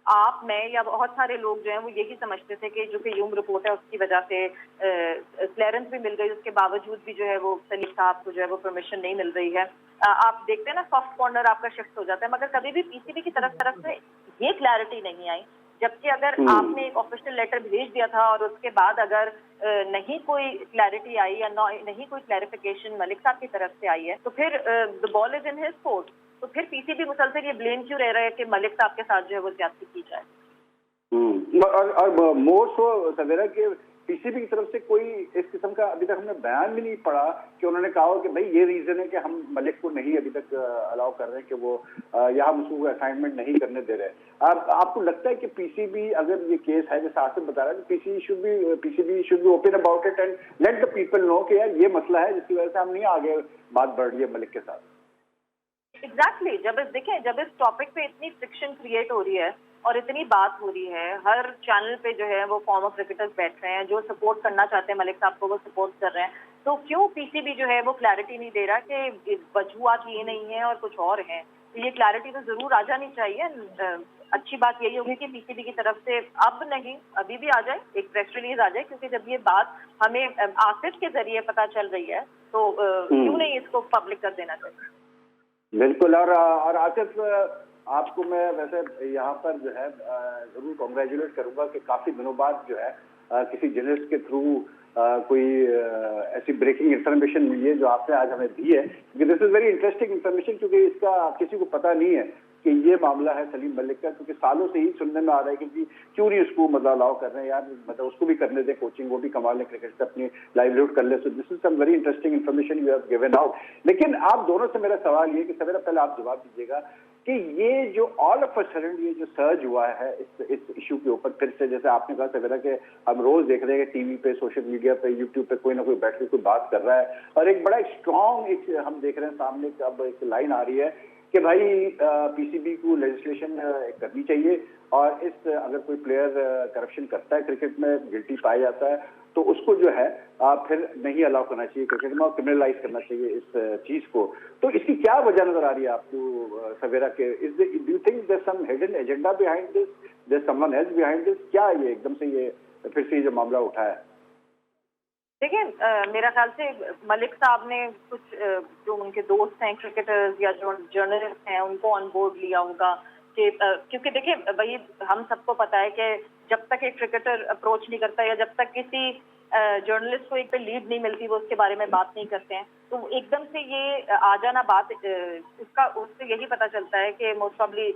आप, मैं या बहुत सारे लोग जो हैं वो यही समझते थे कि जो कि यूम रिपोर्ट है उसकी वजह से क्लियरेंस भी मिल गई, उसके बावजूद भी जो है वो सलीम साहब को जो है वो परमिशन नहीं मिल रही है। आप देखते हैं ना, सॉफ्ट कॉर्नर आपका शिफ्ट हो जाता है, मगर कभी भी पीसीबी की तरफ से ये क्लैरिटी नहीं आई। जबकि अगर आपने एक ऑफिशियल लेटर भेज दिया था और उसके बाद अगर नहीं कोई क्लैरिटी आई या नहीं कोई क्लैरिफिकेशन मलिक साहब की तरफ से आई है, तो फिर the ball is in his court. तो फिर पीसीबी मुसलसल ये ब्लेम क्यों रह रहा है कि मलिक साहब के साथ जो है वो ज्यादती की जाए। और मोर सो सवेरा के पीसीबी की तरफ से कोई इस किस्म का अभी तक हमने बयान भी नहीं पढ़ा कि उन्होंने कहा कि भाई ये रीजन है कि हम मलिक को नहीं अभी तक अलाउ कर रहे हैं कि वो यहाँ उसको असाइनमेंट नहीं करने दे रहे। आपको लगता है कि पीसीबी, अगर ये केस है जैसे आसिफ बता रहा है, तो PCB should be open about it and let the people know कि यार ये मसला है जिसकी वजह से हम नहीं आगे बात बढ़ रही है मलिक के साथ। एग्जैक्टली, जब इस टॉपिक पे इतनी फ्रिक्शन क्रिएट हो रही है और इतनी बात हो रही है, हर चैनल पे जो है वो फॉर्मर क्रिकेटर्स बैठ रहे हैं जो सपोर्ट करना चाहते हैं मलिक साहब को, वो सपोर्ट कर रहे हैं, तो क्यों पीसीबी जो है वो क्लैरिटी नहीं दे रहा कि वजूहात ये नहीं है और कुछ और है। तो ये क्लैरिटी तो जरूर आ जानी चाहिए। अच्छी बात यही होगी कि पीसीबी की तरफ से अब नहीं, अभी भी आ जाए, एक प्रेस रिलीज आ जाए, क्योंकि जब ये बात हमें आसिफ के जरिए पता चल रही है तो क्यों नहीं इसको पब्लिक कर देना चाहिए। बिल्कुल। और आसिफ, आपको मैं वैसे यहाँ पर जो है जरूर कॉन्ग्रेचुलेट करूंगा कि काफी दिनों बाद जो है किसी जर्नलिस्ट के थ्रू कोई ऐसी ब्रेकिंग इंफॉर्मेशन मिली है जो आपने आज हमें दी है, this is very interesting information, क्योंकि इसका किसी को पता नहीं है कि ये मामला है सलीम मलिक का, क्योंकि सालों से ही सुनने में आ रहा है कि क्यों नहीं उसको मतलब अलाउ कर रहे हैं यार, मतलब उसको भी करने दें कोचिंग, वो भी कमा लें क्रिकेट से, अपनी लाइवलीहुड कर ले। So this is some very interesting information you have given out. लेकिन आप दोनों से मेरा सवाल ये कि सवेरा पहले आप जवाब दीजिएगा कि ये जो ऑल ऑफ अ सडन ये जो सर्ज हुआ है इस इशू के ऊपर फिर से, जैसे आपने कहा सवेरा के हम रोज देख रहे हैं कि टीवी पे, सोशल मीडिया पे, यूट्यूब पे कोई ना कोई बैठ के कोई बात कर रहा है, और एक बड़ा स्ट्रॉन्ग हम देख रहे हैं सामने अब एक लाइन आ रही है कि भाई पीसीबी को लेजिस्लेशन करनी चाहिए, और इस अगर कोई प्लेयर करप्शन करता है क्रिकेट में, गिल्टी पाया जाता है, तो उसको जो है फिर नहीं अलाउ करना चाहिए क्रिकेट में, और क्रिमिनलाइज करना चाहिए इस चीज को। तो इसकी क्या वजह नजर आ रही है आपको सवेरा के? Do you think there some hidden agenda behind this, there someone else behind this? क्या ये एकदम से ये फिर से जो मामला उठा है? देखिए, मेरा ख्याल से मलिक साहब ने कुछ जो उनके दोस्त हैं क्रिकेटर्स या जो जर्नलिस्ट हैं उनको ऑन बोर्ड लिया होगा कि क्योंकि देखिए भाई, हम सबको पता है कि जब तक एक क्रिकेटर अप्रोच नहीं करता या जब तक किसी जर्नलिस्ट को एक पे लीड नहीं मिलती वो उसके बारे में बात नहीं करते हैं, तो एकदम से ये आ जाना बात उससे यही पता चलता है कि मोस्ट प्रॉब्ली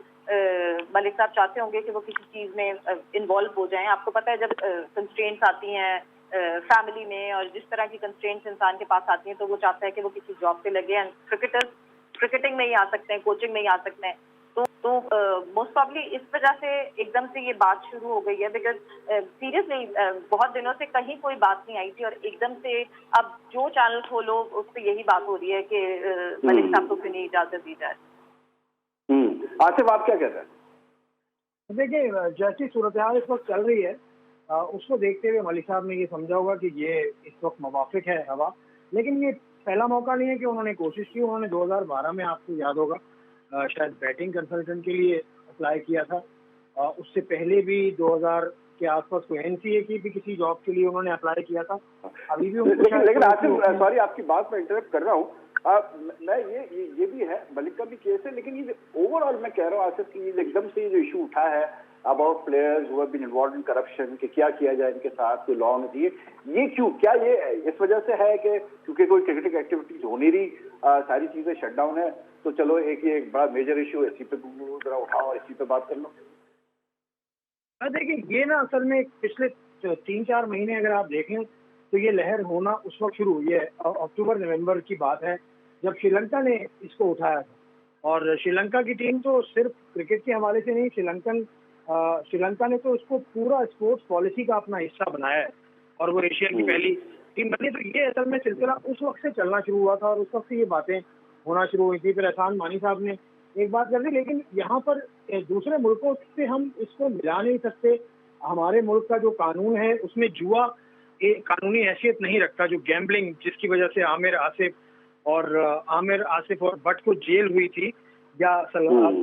मलिक साहब चाहते होंगे कि वो किसी चीज में इन्वॉल्व हो जाएं। आपको पता है जब कंस्ट्रेंट्स आती हैं फैमिली में और जिस तरह की कंस्ट्रेंट्स इंसान के पास आती हैं, तो वो चाहता है कि वो किसी जॉब पे लगे, एंड क्रिकेटर्स क्रिकेटिंग में ही आ सकते हैं, कोचिंग में ही आ सकते हैं। तो मोस्ट प्रॉब्ली इस वजह से एकदम से ये बात शुरू हो गई है, बिकॉज सीरियसली बहुत दिनों से कहीं कोई बात नहीं आई थी, और एकदम से अब जो चैनल खोलो उस पर यही बात हो रही है कि मलिक साहब को क्यों नहीं इजाजत दी जाए। आसिफ, आप क्या कहते हैं? देखिए, जैसी सूरत हाल इस वक्त चल रही है उसको देखते हुए मलिक साहब ने ये समझा होगा कि ये इस वक्त मुवाफिक है हवा, लेकिन ये पहला मौका नहीं है कि उन्होंने कोशिश की। उन्होंने 2012 में, आपको याद होगा, शायद बैटिंग कंसल्टेंट के लिए अप्लाई किया था, उससे पहले भी 2000 के आसपास कोई एनसीए की भी किसी जॉब के लिए उन्होंने अप्लाई किया था। अभी भी लेकिन आसिफ, सॉरी आपकी बात में इंटरप्ट कर रहा हूँ, मैं ये भी है, मलिक का भी केस है, लेकिन ये ओवरऑल मैं कह रहा हूँ आसिफ की एकदम से जो इशू उठा है about players who have been involved in corruption, कि क्या किया जाए इनके साथ, कोई लॉ होना चाहिए, ये क्यों, क्या ये इस वजह से है कि क्योंकि कोई क्रिकेटिंग एक्टिविटीज हो नहीं रही, सारी चीजें शट डाउन है, तो चलो ये एक बड़ा मेजर इशू है, इसी पे जरा उठाओ और इसी पे बात कर लो? देखिए, ये ना असल में पिछले 3-4 महीने अगर आप देखें तो ये लहर होना उस वक्त शुरू हुई है, अक्टूबर नवंबर की बात है, जब श्रीलंका ने इसको उठाया था। और श्रीलंका की टीम तो सिर्फ क्रिकेट के हवाले से नहीं, श्रीलंका ने तो उसको पूरा स्पोर्ट्स पॉलिसी का अपना हिस्सा बनाया है, और वो एशिया की पहली टीम बनी। तो ये असल में सिलसिला उस वक्त से चलना शुरू हुआ था, और उस वक्त से ये बातें होना शुरू हुई थी। फिर एहसान मानी साहब ने एक बात कर दी, लेकिन यहाँ पर दूसरे मुल्कों से हम इसको मिला नहीं सकते। हमारे मुल्क का जो कानून है उसमें जुआ एक कानूनी हैसियत नहीं रखता, जो गैम्बलिंग, जिसकी वजह से आमिर आसिफ और भट्ट को जेल हुई थी, या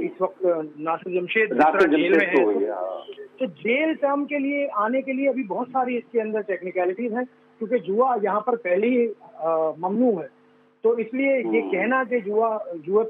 इस वक्त नासिर जमशेद जेल में है, तो जेल टर्म के लिए आने के लिए अभी बहुत सारी इसके अंदर टेक्निकलिटीज हैं, क्योंकि जुआ यहाँ पर पहले ही ममनू है। तो इसलिए ये कहना कि जुए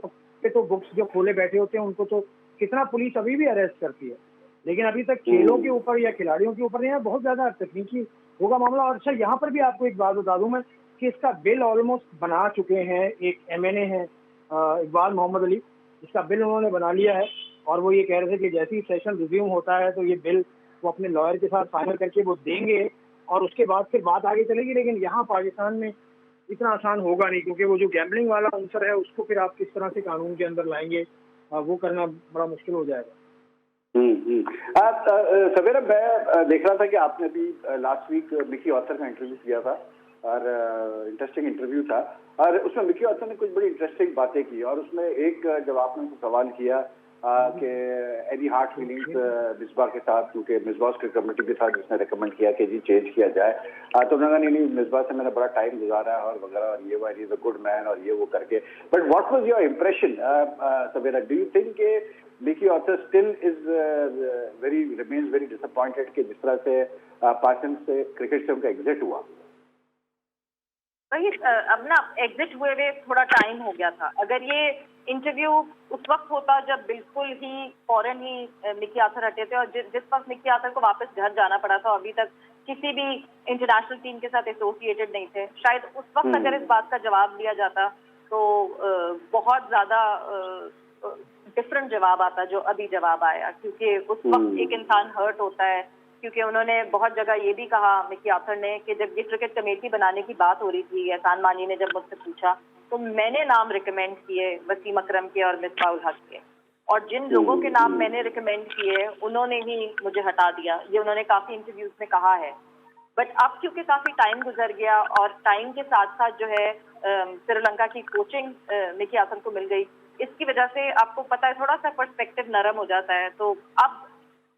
पे तो बुक्स जो खोले बैठे होते हैं उनको तो कितना पुलिस अभी भी अरेस्ट करती है, लेकिन अभी तक खेलों के ऊपर या खिलाड़ियों के ऊपर नहीं है, बहुत ज्यादा तकनीकी होगा मामला। और अच्छा, यहाँ पर भी आपको एक बात बता दूं मैं कि इसका बिल ऑलमोस्ट बना चुके हैं, एक MNA है इकबाल मोहम्मद अली, इसका बिल उन्होंने बना लिया है, और वो ये कह रहे थे कि जैसे ही सेशन रिज्यूम होता है तो ये बिल वो अपने लॉयर के साथ फाइनल करके वो देंगे, और उसके बाद फिर बात आगे चलेगी। लेकिन यहाँ पाकिस्तान में इतना आसान होगा नहीं, क्योंकि वो जो गैम्बलिंग वाला अंसर है उसको फिर आप किस तरह से कानून के अंदर लाएंगे, वो करना बड़ा मुश्किल हो जाएगा। सवेरा, मैं देख रहा था कि आपने अभी लास्ट वीक मिकी ऑथर का इंटरव्यू किया था, और इंटरेस्टिंग इंटरव्यू था, और उसमें मिकी ऑथर ने कुछ बड़ी इंटरेस्टिंग बातें की, और उसमें एक जब आपने उनको सवाल किया कि एनी हार्ड फीलिंग्स मिसबा के साथ, क्योंकि मिसबा उसके कमेटी के साथ जिसने रिकमेंड किया कि जी चेंज किया जाए, तो उन्होंने नहीं, मिसबा से मैंने बड़ा टाइम गुजारा है और वगैरह, और ये Y is a good man और ये वो करके। But what was your impression Sawera? Do you think के Mickey Arthur still is remains very disappointed कि जिस तरह से पाकिस्तान से क्रिकेट से उनका एग्जिट हुआ? भाई, अब ना एग्जिट हुए थोड़ा टाइम हो गया था। अगर ये इंटरव्यू उस वक्त होता जब बिल्कुल ही फौरन ही मिकी आथर हटे थे, और जिस वक्त मिकी आथर को वापस घर जाना पड़ा था, अभी तक किसी भी इंटरनेशनल टीम के साथ एसोसिएटेड नहीं थे। शायद उस वक्त अगर इस बात का जवाब दिया जाता तो बहुत ज्यादा डिफरेंट जवाब आता जो अभी जवाब आया, क्योंकि उस वक्त एक इंसान हर्ट होता है, क्योंकि उन्होंने बहुत जगह ये भी कहा मिकी आर्थर ने कि जब ये क्रिकेट कमेटी बनाने की बात हो रही थी, एहसान मानी ने जब मुझसे पूछा तो मैंने नाम रिकमेंड किए वसीम अकरम के और मिसबाह उल हक के, और जिन लोगों के नाम मैंने रिकमेंड किए उन्होंने ही मुझे हटा दिया। ये उन्होंने काफी इंटरव्यूज में कहा है। बट अब क्योंकि काफी टाइम गुजर गया और टाइम के साथ साथ जो है श्रीलंका की कोचिंग मिकी आर्थर को मिल गई, इसकी वजह से आपको पता है थोड़ा सा पर्सपेक्टिव नरम हो जाता है। तो अब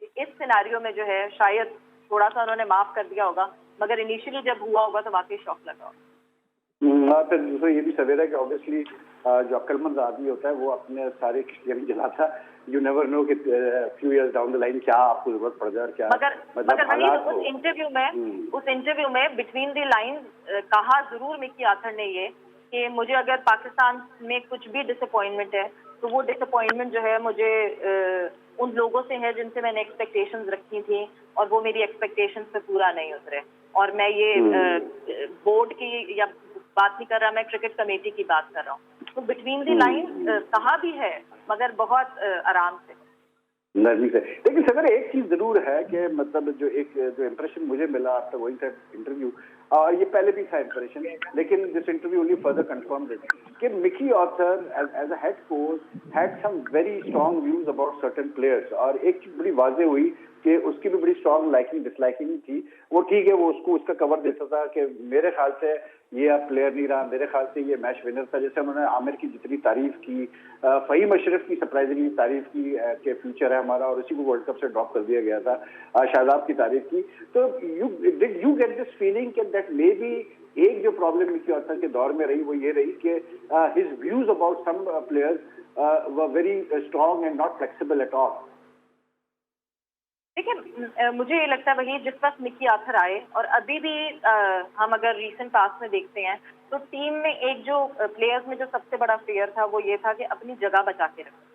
इस सिनारियो में जो है शायद थोड़ा सा उन्होंने माफ कर दिया होगा, मगर इनिशियली जब हुआ होगा तो वाकई शौक लगा होगा। फिर दूसरा ये भी सवेरा कि ऑब्वियसली जो अक्लमंद आदमी होता है वो अपने सारे किश्तियां भी जलाता। यू नेवर नो कि few years down the line क्या आपको जरूरत पड़ जाए और क्या। मगर वही उस इंटरव्यू में बिटवीन द लाइंस कहा जरूर मिकी आर्थर ने ये कि मुझे अगर पाकिस्तान में कुछ भी डिसअपॉइंटमेंट है तो वो डिसअपॉइंटमेंट जो है मुझे उन लोगों से है जिनसे मैंने एक्सपेक्टेशंस रखी थी और वो मेरी एक्सपेक्टेशंस पे पूरा नहीं उतरे। और मैं ये बोर्ड की या बात नहीं कर रहा, मैं क्रिकेट कमेटी की बात कर रहा हूँ। तो बिटवीन द लाइंस कहा भी है मगर बहुत आराम से, नरमी से। लेकिन सर एक चीज जरूर है कि मतलब जो इम्प्रेशन मुझे मिला आफ्टर गोइंग दैट इंटरव्यू, और ये पहले भी था इम्प्रेशन, लेकिन this interview only further confirmed it कि Mickey Arthur as a head coach had some very strong views about certain players. और एक चीज बड़ी वाजे हुई कि उसकी भी बड़ी स्ट्रॉन्ग लाइकिंग डिसलाइकिंग थी। वो ठीक है, वो उसको उसका कवर देता था कि मेरे ख्याल से ये अब प्लेयर नहीं रहा, मेरे ख्याल से ये मैच विनर था। जैसे उन्होंने आमिर की जितनी तारीफ की, फहीम अशरफ की सरप्राइजिंगली तारीफ की कि फ्यूचर है हमारा और उसी को वर्ल्ड कप से ड्रॉप कर दिया गया था, शादाब की तारीफ की। तो did you get this feeling कि दैट मे बी एक जो प्रॉब्लम मिकी आर्थर के दौर में रही वो ये रही कि his views about some players were very strong and not flexible at all? देखिए, मुझे ये लगता है वही जिस वक्त मिकी आर्थर आए और अभी भी हम अगर रीसेंट पास्ट में देखते हैं तो टीम में एक जो प्लेयर्स में जो सबसे बड़ा फेयर था वो ये था कि अपनी जगह बचा के रखो।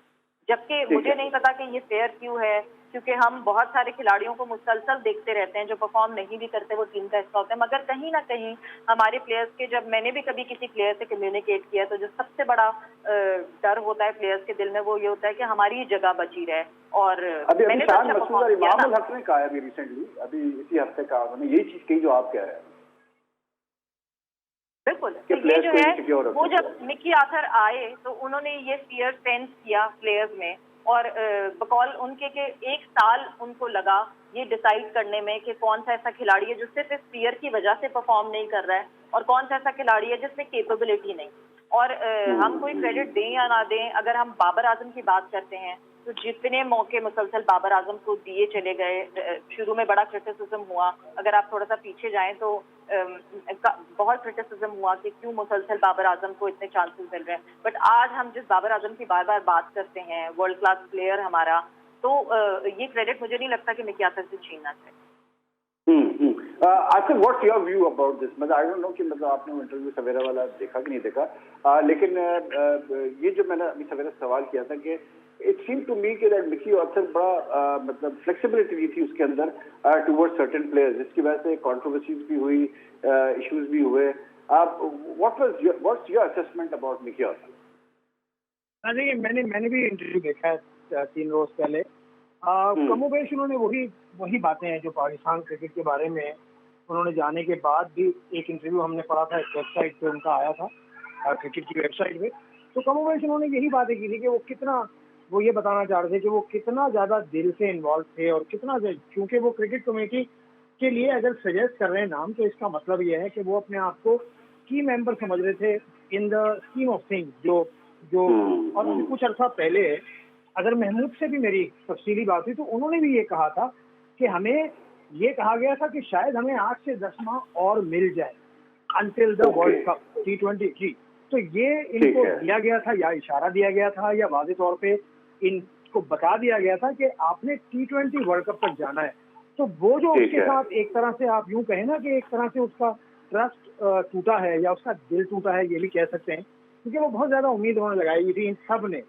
जबकि मुझे नहीं पता कि ये फेयर क्यों है, क्योंकि हम बहुत सारे खिलाड़ियों को मुसलसल देखते रहते हैं जो परफॉर्म नहीं भी करते, वो टीम का हिस्सा होते हैं। मगर कहीं ना कहीं हमारे प्लेयर्स के, जब मैंने भी कभी किसी प्लेयर से कम्युनिकेट किया तो जो सबसे बड़ा डर होता है प्लेयर्स के दिल में वो ये होता है कि हमारी जगह बची रहे। और मैंने तो अच्छा परफॉर्म किया ना। हक ने कहा अभी रिसेंटली, अभी इसी हफ्ते कहा उन्होंने यही चीज कही जो आप कह रहे हैं। बिल्कुल, तो ये जो है वो जब मिकी आर्थर आए तो उन्होंने ये फियर सेंस किया प्लेयर्स में, और बकौल उनके के एक साल उनको लगा ये डिसाइड करने में कि कौन सा ऐसा खिलाड़ी है जो सिर्फ इस फियर की वजह से परफॉर्म नहीं कर रहा है और कौन सा ऐसा खिलाड़ी है जिसमें कैपेबिलिटी नहीं। और हम कोई क्रेडिट दें या ना दें, अगर हम बाबर आजम की बात करते हैं तो जितने मौके मुसलसल बाबर आजम को दिए चले गए, शुरू में बड़ा क्रिटिसिज्म हुआ, अगर आप थोड़ा सा पीछे जाएं तो बहुत क्रिटिसिज्म हुआ कि क्यों मुसलसल बाबर आजम को इतने चांसेस मिल रहे हैं। बट आज हम जिस बाबर आजम की बार बार बात करते हैं, वर्ल्ड क्लास प्लेयर हमारा, तो ये क्रेडिट मुझे नहीं लगता कि मिकी आर्थर से छीनना चाहिए। आखिर what's your view about this? मतलब आई डोंट नो कि मतलब आपने वो इंटरव्यू सवेरा वाला देखा कि नहीं देखा, लेकिन ये जो मैंने अभी सवेरा सवाल किया था कि इट सीम टू मी कि दैट मिकी आर्थर बड़ा मतलब फ्लेक्सिबिलिटी थी उसके अंदर टुवर्ड्स सर्टेन प्लेयर्स, जिसकी वजह से कंट्रोवर्सीज भी हुई, इश्यूज भी हुए। What's your assessment about Mickey Arthur? देखिए, मैंने भी इंटरव्यू देखा है 3 रोज पहले। कमोबेश उन्होंने वही बातें हैं जो पाकिस्तान क्रिकेट के बारे में उन्होंने जाने के बाद भी, एक इंटरव्यू हमने पढ़ा था, एक वेबसाइट पे उनका आया था, क्रिकेट की वेबसाइट पे, तो कमोबेश उन्होंने यही बातें की थी कि वो ये बताना चाह रहे थे कि वो कितना ज्यादा दिल से इन्वॉल्व थे और कितना, क्योंकि वो क्रिकेट कमेटी के लिए अगर सजेस्ट कर रहे हैं नाम तो इसका मतलब ये है कि वो अपने आप को की मेंबर समझ रहे थे in the scheme of things जो और कुछ अर्सा पहले अगर महमूद से भी मेरी तफसीली बात हुई तो उन्होंने भी ये कहा था कि हमें ये कहा गया था कि शायद हमें 8 से 10 माह और मिल जाए until the world cup T20। तो ये इनको दिया गया था या इशारा दिया गया था या वाज़ेह तौर पे इनको बता दिया गया था कि आपने T20 वर्ल्ड कप तक जाना है। तो वो जो उसके साथ एक तरह से आप यूं कहें ना कि एक तरह से उसका ट्रस्ट टूटा है या उसका दिल टूटा है, ये भी कह सकते हैं, क्योंकि वो बहुत ज्यादा उम्मीद उन्होंने लगाई हुई थी इन सब ने,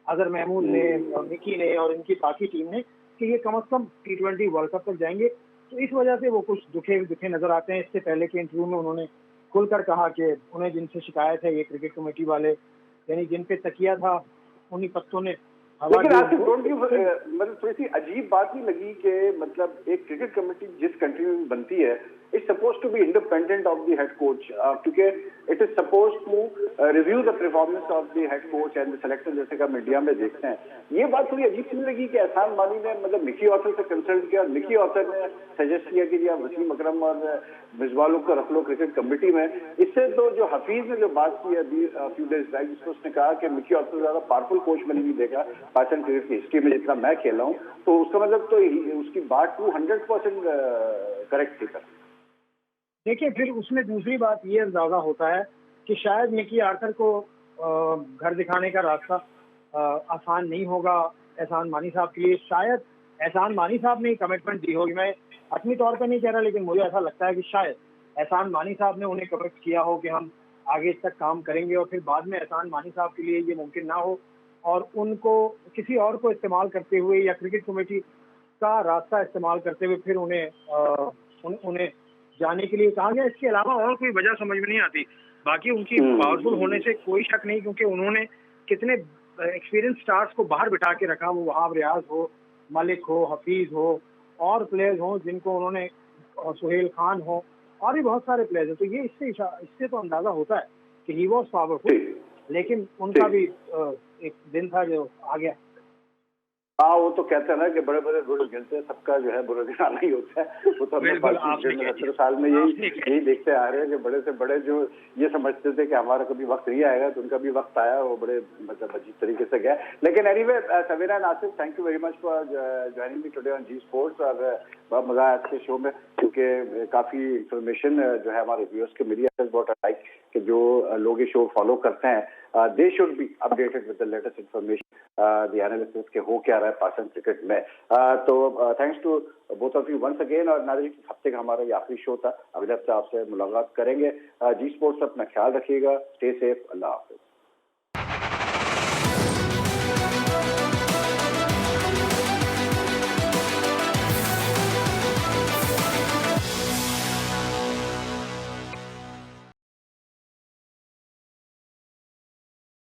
अगर महमूद ने, मिकी ने और इनकी बाकी टीम ने, कि ये कम अज कम T20 वर्ल्ड कप तक जाएंगे। तो इस वजह से वो कुछ दुखे नजर आते हैं। इससे पहले के इंटरव्यू में उन्होंने खुलकर कहा कि उन्हें जिनसे शिकायत है ये क्रिकेट कमेटी वाले, यानी जिन पे तकिया था उन्हीं पत्तों ने हवा लेकिन दी आपसे उनको। डोंट यू मतलब थोड़ी सी अजीब बात नहीं लगी कि मतलब एक क्रिकेट कमेटी जिस कंट्री में बनती है it's suppose to be independent of the head coach, क्योंकि it is suppose to review the performance of the head coach and the selector, जैसे कि हम मीडिया में देखते हैं। ये बात थोड़ी अजीब सी लगी कि एहसान मानी ने मतलब मिकी ऑथर से कंसल्ट किया और मिकी ऑथर ने सजेस्ट किया कि आप वसीम अकरम और मिसबाह को रख लो क्रिकेट कमेटी में। इससे तो जो हफीज ने जो बात की अभी फ्यू डेज बैक, जिसको उसने कहा कि मिकी ऑथर ज्यादा पावरफुल कोच मैंने नहीं देखा पाकिस्तान क्रिकेट की हिस्ट्री में जितना मैं खेला हूँ, तो उसका मतलब तो उसकी बात 200% करेक्ट थी। देखिए, फिर उसमें दूसरी बात ये अंदाजा होता है कि शायद मिकी आर्थर को घर दिखाने का रास्ता आसान नहीं होगा एहसान मानी साहब के लिए। शायद एहसान मानी साहब ने कमिटमेंट दी होगी, मैं अपनी तौर पर नहीं कह रहा, लेकिन मुझे ऐसा लगता है कि शायद एहसान मानी साहब ने उन्हें कमिट किया हो कि हम आगे तक काम करेंगे, और फिर बाद में एहसान मानी साहब के लिए ये मुमकिन ना हो और उनको किसी और को इस्तेमाल करते हुए या क्रिकेट कमेटी का रास्ता इस्तेमाल करते हुए फिर उन्हें जाने के लिए कहा गया। इसके अलावा और कोई वजह समझ में नहीं आती। बाकी उनकी पावरफुल होने से कोई शक नहीं, क्योंकि उन्होंने कितने एक्सपीरियंस स्टार्स को बाहर बिठा के रखा, वो वहाब रियाज हो, मलिक हो, हफीज हो और प्लेयर्स हो जिनको उन्होंने, सुहेल खान हो और भी बहुत सारे प्लेयर्स हैं। तो ये इससे तो अंदाजा होता है कि ही वॉज पावरफुल, लेकिन उनका भी एक दिन था जो आ गया। हाँ, वो तो कहते हैं ना कि बड़े बड़े बुरे गिनते हैं, सबका जो है बुरा दिन आना ही होता है। वो तो अपने 70 साल में यही देखते आ रहे हैं कि बड़े से बड़े जो ये समझते थे कि हमारा कभी वक्त नहीं आएगा, तो उनका भी वक्त आया, वो बड़े मतलब अजीब तरीके से गया। लेकिन anyway, Savera Nasir, thank you very much for joining me today on Zee Sports. और बहुत मजा आया आज के शो में, क्योंकि काफी इंफॉर्मेशन जो है हमारे व्यूअर्स के मिली है। व्हाट आई लाइक कि जो लोग ये शो फॉलो करते हैं they should be updated with the latest information, the analysis के हो क्या रहा है पाकिस्तान क्रिकेट में। तो thanks to both of you once again. और नाज़रीन, हफ्ते का हमारा ये आखिरी शो था, अगले हफ्ते आपसे मुलाकात करेंगे। जी स्पोर्ट्स, अपना ख्याल रखिएगा, स्टे सेफ, अल्लाह हाफिज।